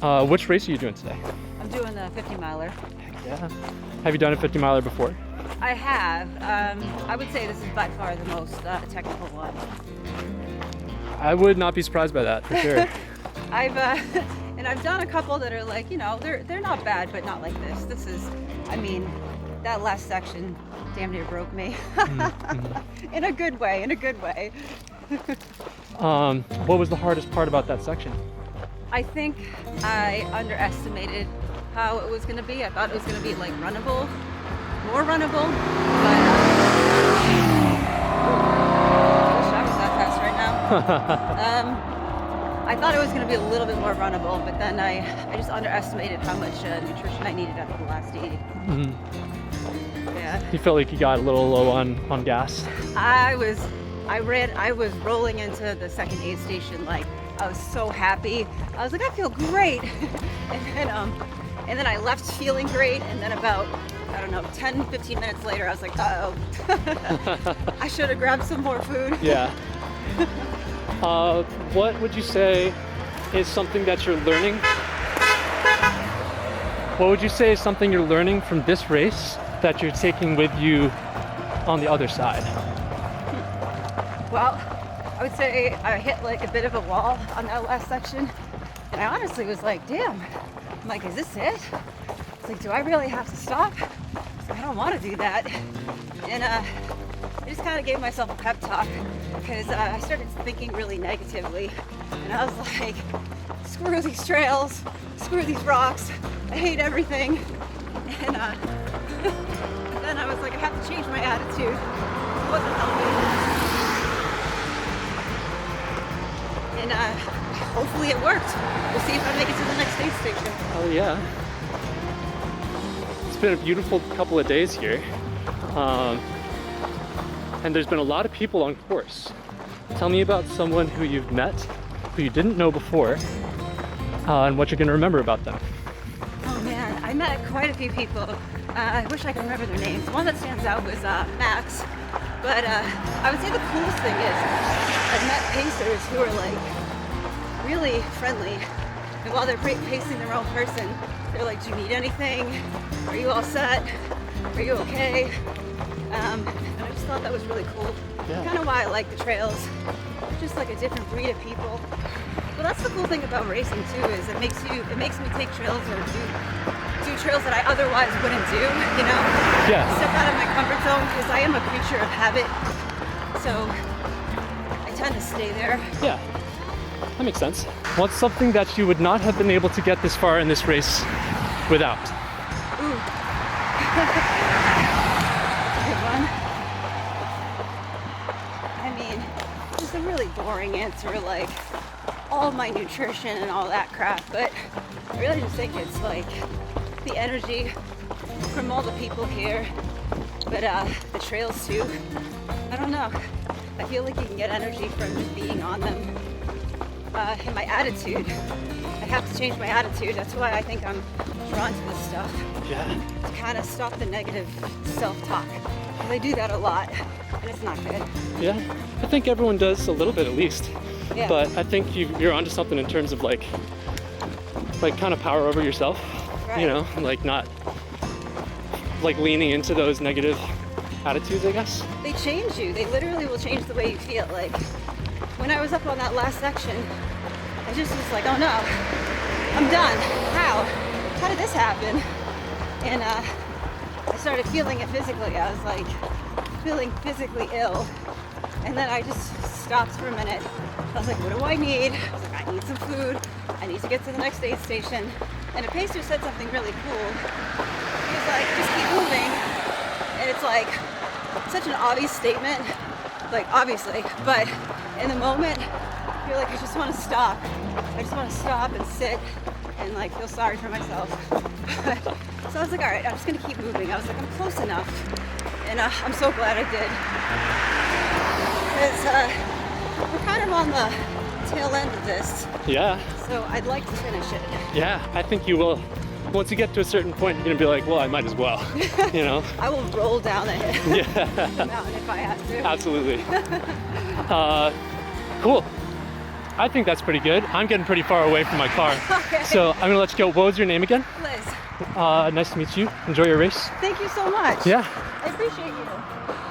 Which race are you doing today? I'm doing the 50 miler. Yeah. Have you done a 50 miler before? I have. I would say this is by far the most technical one. I would not be surprised by that, for sure. I've done a couple that are like, they're not bad, but not like this. This is, that last section damn near broke me. Mm-hmm. In a good way, What was the hardest part about that section? I think I underestimated how it was going to be. I thought it was going to be like runnable, more runnable, but I wish I was that fast right now. I thought it was going to be a little bit more runnable, but then I just underestimated how much nutrition I needed after the last 80. Mm-hmm. Yeah. You felt like you got a little low on gas? I was rolling into the second aid station like I was so happy. I was like, I feel great. and then I left feeling great, and then about 10, 15 minutes later, I was like, uh-oh. I should have grabbed some more food. Yeah. What would you say is something that you're learning? What would you say is something you're learning from this race that you're taking with you on the other side? Well, I would say I hit like a bit of a wall on that last section, and I honestly was like, damn. I'm like, is this it? It's like, do I really have to stop? I don't want to do that. And I just kind of gave myself a pep talk because I started thinking really negatively, and I was like, screw these trails, screw these rocks, I hate everything. And then I was like, I have to change my attitude. It wasn't helping. And hopefully it worked. We'll see if I make it to the next aid station. Oh yeah. It's been a beautiful couple of days here. And there's been a lot of people on course. Tell me about someone who you've met, who you didn't know before, and what you're gonna remember about them. Oh man, I met quite a few people. I wish I could remember their names. The one that stands out was Max. But I would say the coolest thing is I've met pacers who are like really friendly, and while they're pacing their own person, they're like, do you need anything? Are you all set? Are you okay? And I just thought that was really cool. Yeah. Kind of why I like the trails. Just like a different breed of people. Well, that's the cool thing about racing too, is it makes me take trails or do trails that I otherwise wouldn't do, Yeah. Step out of my comfort zone because I am a creature of habit, so I tend to stay there. Yeah, that makes sense. What's something that you would not have been able to get this far in this race without? Ooh. Good one. I mean, just a really boring answer, like all my nutrition and all that crap, but I really just think it's like the energy from all the people here, but the trails too. I don't know. I feel like you can get energy from just being on them. And my attitude. I have to change my attitude. That's why I think I'm drawn to this stuff. Yeah. To kind of stop the negative self-talk. Because I do that a lot, and it's not good. Yeah, I think everyone does a little bit at least. Yeah. But I think you're onto something in terms of like kind of power over yourself. Right. Like not like leaning into those negative attitudes, I guess. They change you. They literally will change the way you feel. Like when I was up on that last section, I just was like, oh no, I'm done. How did this happen? And I started feeling it physically. I was like feeling physically ill. And then I just stopped for a minute. I was like, what do I need? I was like, I need some food. I need to get to the next aid station. And a pacer said something really cool. He was like, just keep moving. And it's like such an obvious statement, like obviously, but in the moment, you're like, I just want to stop. I just want to stop and sit and like feel sorry for myself. So I was like, all right, I'm just gonna keep moving. I was like, I'm close enough. And I'm so glad I did. Because we're kind of on the tail end of this. Yeah. So I'd like to finish it. Yeah, I think you will. Once you get to a certain point, you're gonna be like, well, I might as well, I will roll down the Yeah. mountain if I have to. Absolutely. Cool. I think that's pretty good. I'm getting pretty far away from my car. Okay. So I'm gonna let you go. What was your name again? Liz, Nice to meet you. Enjoy your race. thank you so much. Yeah. I appreciate you.